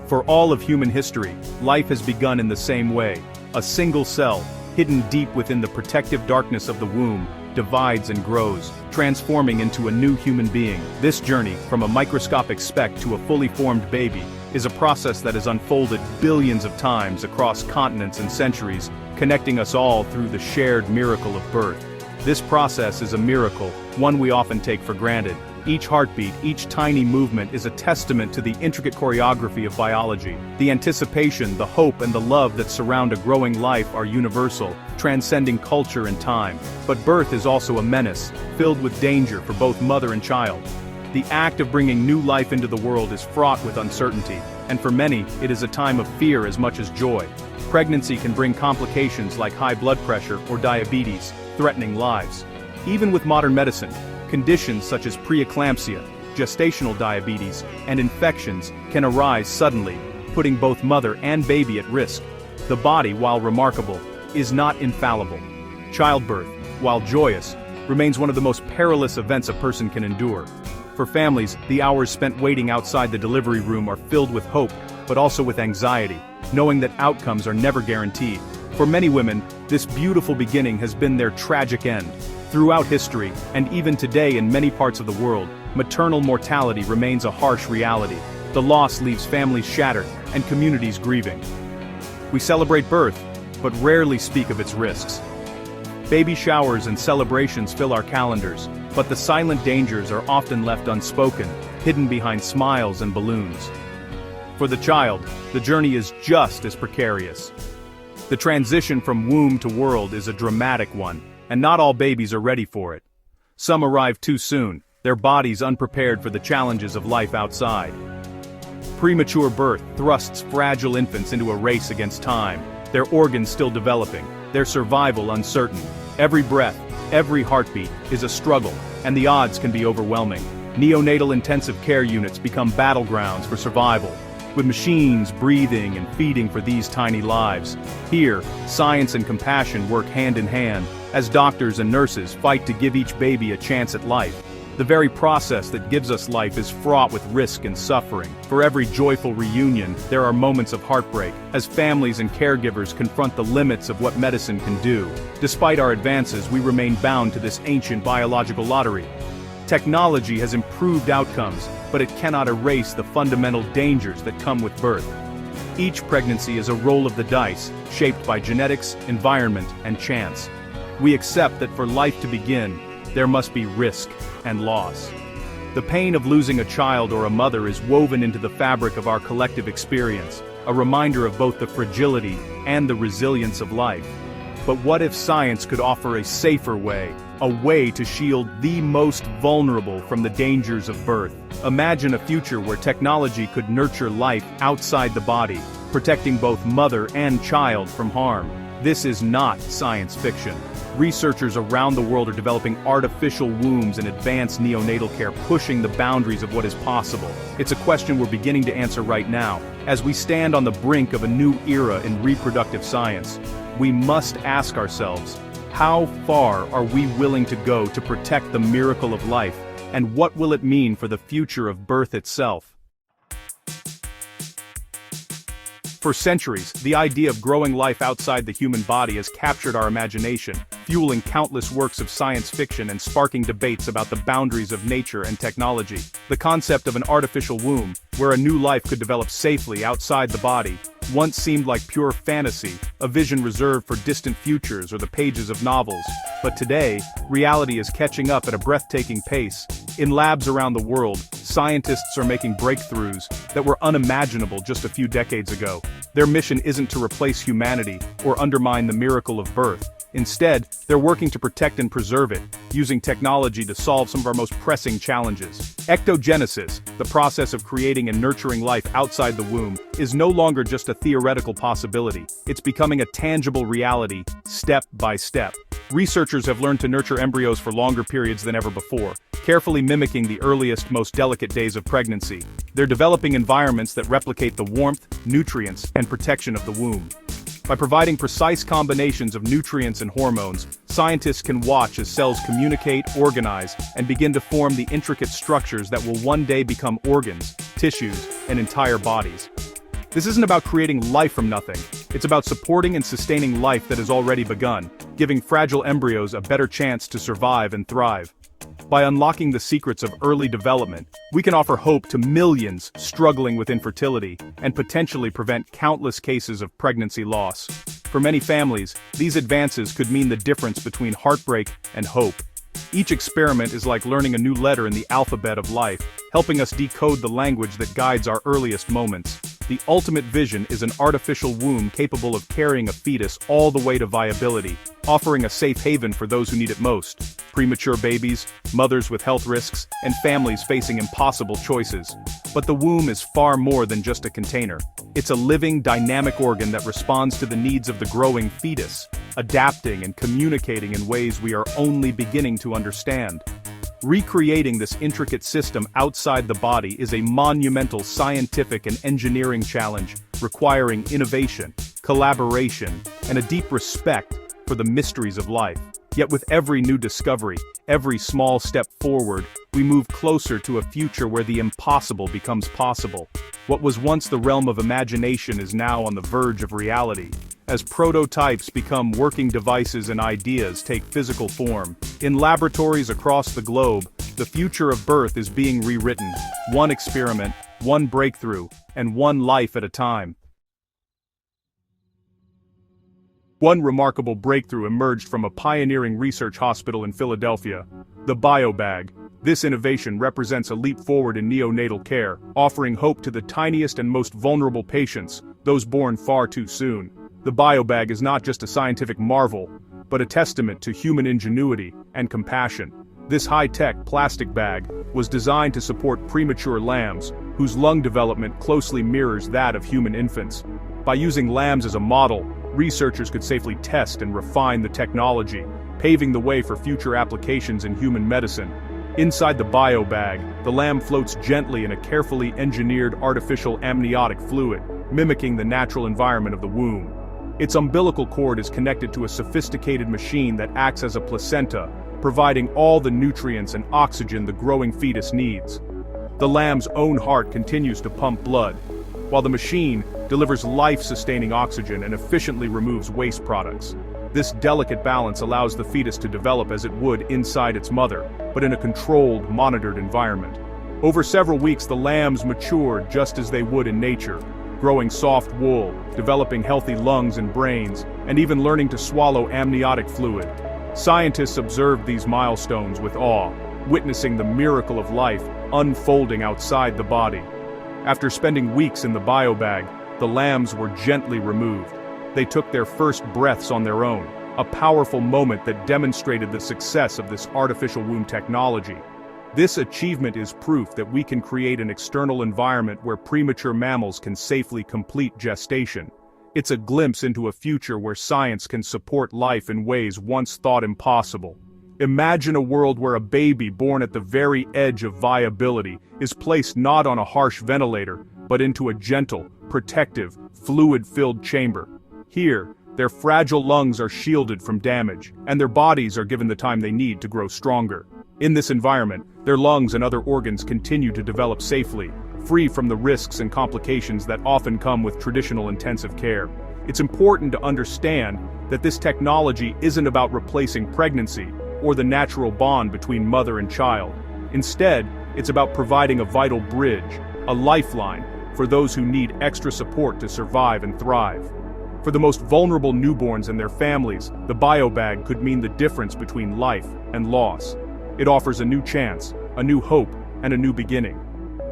For all of human history, life has begun in the same way. A single cell, hidden deep within the protective darkness of the womb, divides and grows, transforming into a new human being. This journey, from a microscopic speck to a fully formed baby, is a process that has unfolded billions of times across continents and centuries, connecting us all through the shared miracle of birth. This process is a miracle, one we often take for granted. Each heartbeat, each tiny movement is a testament to the intricate choreography of biology. The anticipation, the hope, and the love that surround a growing life are universal, transcending culture and time. But birth is also a menace, filled with danger for both mother and child. The act of bringing new life into the world is fraught with uncertainty, and for many, it is a time of fear as much as joy. Pregnancy can bring complications like high blood pressure or diabetes, threatening lives. Even with modern medicine, conditions such as preeclampsia, gestational diabetes, and infections can arise suddenly, putting both mother and baby at risk. The body, while remarkable, is not infallible. Childbirth, while joyous, remains one of the most perilous events a person can endure. For families, the hours spent waiting outside the delivery room are filled with hope, but also with anxiety, knowing that outcomes are never guaranteed. For many women, this beautiful beginning has been their tragic end. Throughout history, and even today in many parts of the world, maternal mortality remains a harsh reality. The loss leaves families shattered, and communities grieving. We celebrate birth, but rarely speak of its risks. Baby showers and celebrations fill our calendars, but the silent dangers are often left unspoken, hidden behind smiles and balloons. For the child, the journey is just as precarious. The transition from womb to world is a dramatic one, and not all babies are ready for it. Some arrive too soon, their bodies unprepared for the challenges of life outside. Premature birth thrusts fragile infants into a race against time, their organs still developing, their survival uncertain. Every breath, every heartbeat, is a struggle, and the odds can be overwhelming. Neonatal intensive care units become battlegrounds for survival, with machines breathing and feeding for these tiny lives. Here, science and compassion work hand in hand, as doctors and nurses fight to give each baby a chance at life. The very process that gives us life is fraught with risk and suffering. For every joyful reunion, there are moments of heartbreak, as families and caregivers confront the limits of what medicine can do. Despite our advances, we remain bound to this ancient biological lottery. Technology has improved outcomes, but it cannot erase the fundamental dangers that come with birth. Each pregnancy is a roll of the dice, shaped by genetics, environment, and chance. We accept that for life to begin, there must be risk and loss. The pain of losing a child or a mother is woven into the fabric of our collective experience, a reminder of both the fragility and the resilience of life. But what if science could offer a safer way, a way to shield the most vulnerable from the dangers of birth? Imagine a future where technology could nurture life outside the body, protecting both mother and child from harm. This is not science fiction. Researchers around the world are developing artificial wombs and advanced neonatal care, pushing the boundaries of what is possible. It's a question we're beginning to answer right now, as we stand on the brink of a new era in reproductive science. We must ask ourselves, how far are we willing to go to protect the miracle of life, and what will it mean for the future of birth itself? For centuries, the idea of growing life outside the human body has captured our imagination, fueling countless works of science fiction and sparking debates about the boundaries of nature and technology. The concept of an artificial womb, where a new life could develop safely outside the body, once seemed like pure fantasy, a vision reserved for distant futures or the pages of novels. But today, reality is catching up at a breathtaking pace. In labs around the world, scientists are making breakthroughs that were unimaginable just a few decades ago. Their mission isn't to replace humanity or undermine the miracle of birth. Instead, they're working to protect and preserve it, using technology to solve some of our most pressing challenges. Ectogenesis, the process of creating and nurturing life outside the womb, is no longer just a theoretical possibility. It's becoming a tangible reality, step by step. Researchers have learned to nurture embryos for longer periods than ever before, carefully mimicking the earliest, most delicate days of pregnancy. They're developing environments that replicate the warmth, nutrients, and protection of the womb. By providing precise combinations of nutrients and hormones, scientists can watch as cells communicate, organize, and begin to form the intricate structures that will one day become organs, tissues, and entire bodies. This isn't about creating life from nothing. It's about supporting and sustaining life that has already begun, giving fragile embryos a better chance to survive and thrive. By unlocking the secrets of early development, we can offer hope to millions struggling with infertility and potentially prevent countless cases of pregnancy loss. For many families, these advances could mean the difference between heartbreak and hope. Each experiment is like learning a new letter in the alphabet of life, helping us decode the language that guides our earliest moments. The ultimate vision is an artificial womb capable of carrying a fetus all the way to viability, offering a safe haven for those who need it most: premature babies, mothers with health risks, and families facing impossible choices. But the womb is far more than just a container. It's a living, dynamic organ that responds to the needs of the growing fetus, adapting and communicating in ways we are only beginning to understand. Recreating this intricate system outside the body is a monumental scientific and engineering challenge, requiring innovation, collaboration, and a deep respect for the mysteries of life. Yet with every new discovery, every small step forward, we move closer to a future where the impossible becomes possible. What was once the realm of imagination is now on the verge of reality. As prototypes become working devices and ideas take physical form, in laboratories across the globe, the future of birth is being rewritten, one experiment, one breakthrough, and one life at a time. One remarkable breakthrough emerged from a pioneering research hospital in Philadelphia: the biobag. This innovation represents a leap forward in neonatal care, offering hope to the tiniest and most vulnerable patients, those born far too soon. The biobag is not just a scientific marvel, but a testament to human ingenuity and compassion. This high-tech plastic bag was designed to support premature lambs, whose lung development closely mirrors that of human infants. By using lambs as a model, researchers could safely test and refine the technology, paving the way for future applications in human medicine. Inside the biobag, the lamb floats gently in a carefully engineered artificial amniotic fluid, mimicking the natural environment of the womb. Its umbilical cord is connected to a sophisticated machine that acts as a placenta, providing all the nutrients and oxygen the growing fetus needs. The lamb's own heart continues to pump blood, while the machine delivers life-sustaining oxygen and efficiently removes waste products. This delicate balance allows the fetus to develop as it would inside its mother, but in a controlled, monitored environment. Over several weeks, the lambs mature just as they would in nature, growing soft wool, developing healthy lungs and brains, and even learning to swallow amniotic fluid. Scientists observed these milestones with awe, witnessing the miracle of life unfolding outside the body. After spending weeks in the biobag, the lambs were gently removed. They took their first breaths on their own, a powerful moment that demonstrated the success of this artificial womb technology. This achievement is proof that we can create an external environment where premature mammals can safely complete gestation. It's a glimpse into a future where science can support life in ways once thought impossible. Imagine a world where a baby born at the very edge of viability is placed not on a harsh ventilator, but into a gentle, protective, fluid-filled chamber. Here, their fragile lungs are shielded from damage, and their bodies are given the time they need to grow stronger. In this environment, their lungs and other organs continue to develop safely, free from the risks and complications that often come with traditional intensive care. It's important to understand that this technology isn't about replacing pregnancy or the natural bond between mother and child. Instead, it's about providing a vital bridge, a lifeline, for those who need extra support to survive and thrive. For the most vulnerable newborns and their families, the biobag could mean the difference between life and loss. It offers a new chance, a new hope, and a new beginning.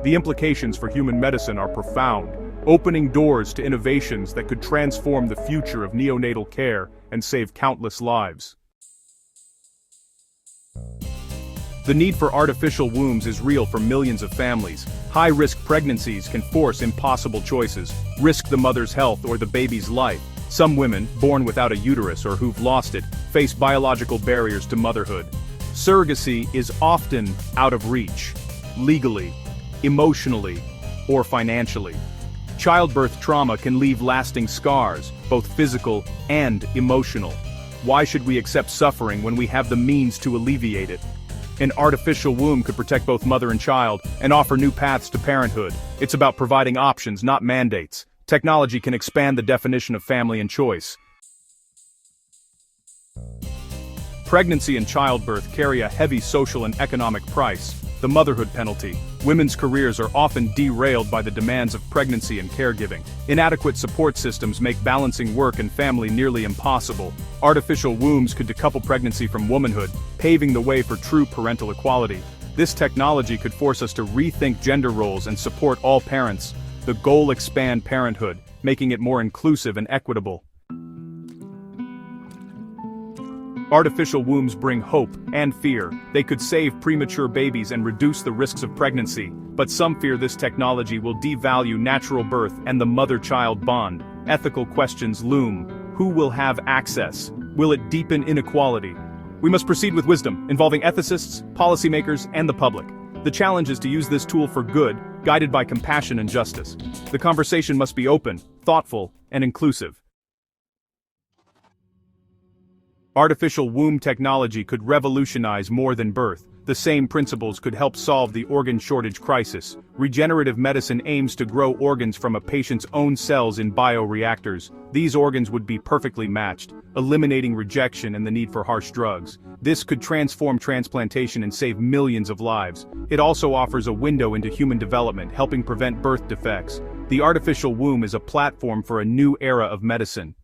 The implications for human medicine are profound, opening doors to innovations that could transform the future of neonatal care and save countless lives. The need for artificial wombs is real for millions of families. High-risk pregnancies can force impossible choices, risk the mother's health or the baby's life. Some women, born without a uterus or who've lost it, face biological barriers to motherhood. Surrogacy is often out of reach, legally, emotionally, or financially. Childbirth trauma can leave lasting scars, both physical and emotional. Why should we accept suffering when we have the means to alleviate it? An artificial womb could protect both mother and child and offer new paths to parenthood. It's about providing options, not mandates. Technology can expand the definition of family and choice. Pregnancy and childbirth carry a heavy social and economic price, the motherhood penalty. Women's careers are often derailed by the demands of pregnancy and caregiving. Inadequate support systems make balancing work and family nearly impossible. Artificial wombs could decouple pregnancy from womanhood, paving the way for true parental equality. This technology could force us to rethink gender roles and support all parents. The goal: expand parenthood, making it more inclusive and equitable. Artificial wombs bring hope and fear. They could save premature babies and reduce the risks of pregnancy, but some fear this technology will devalue natural birth and the mother-child bond. Ethical questions loom. Who will have access? Will it deepen inequality? We must proceed with wisdom, involving ethicists, policymakers, and the public. The challenge is to use this tool for good, guided by compassion and justice. The conversation must be open, thoughtful, and inclusive. Artificial womb technology could revolutionize more than birth. The same principles could help solve the organ shortage crisis. Regenerative medicine aims to grow organs from a patient's own cells in bioreactors. These organs would be perfectly matched, eliminating rejection and the need for harsh drugs. This could transform transplantation and save millions of lives. It also offers a window into human development, helping prevent birth defects. The artificial womb is a platform for a new era of medicine.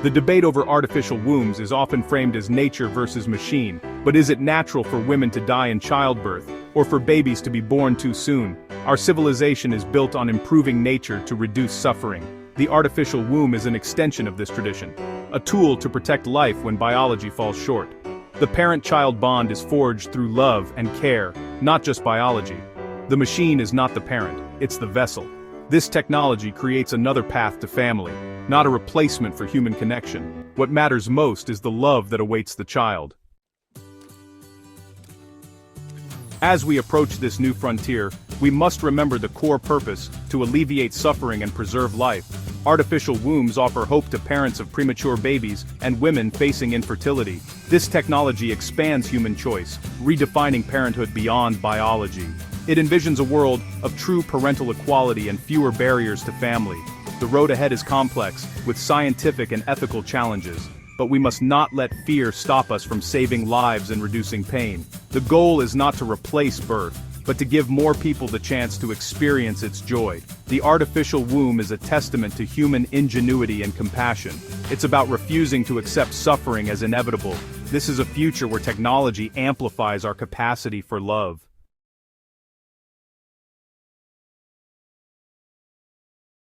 The debate over artificial wombs is often framed as nature versus machine, but is it natural for women to die in childbirth, or for babies to be born too soon? Our civilization is built on improving nature to reduce suffering. The artificial womb is an extension of this tradition, a tool to protect life when biology falls short. The parent-child bond is forged through love and care, not just biology. The machine is not the parent, it's the vessel. This technology creates another path to family, not a replacement for human connection. What matters most is the love that awaits the child. As we approach this new frontier, we must remember the core purpose: to alleviate suffering and preserve life. Artificial wombs offer hope to parents of premature babies and women facing infertility. This technology expands human choice, redefining parenthood beyond biology. It envisions a world of true parental equality and fewer barriers to family. The road ahead is complex, with scientific and ethical challenges, but we must not let fear stop us from saving lives and reducing pain. The goal is not to replace birth, but to give more people the chance to experience its joy. The artificial womb is a testament to human ingenuity and compassion. It's about refusing to accept suffering as inevitable. This is a future where technology amplifies our capacity for love.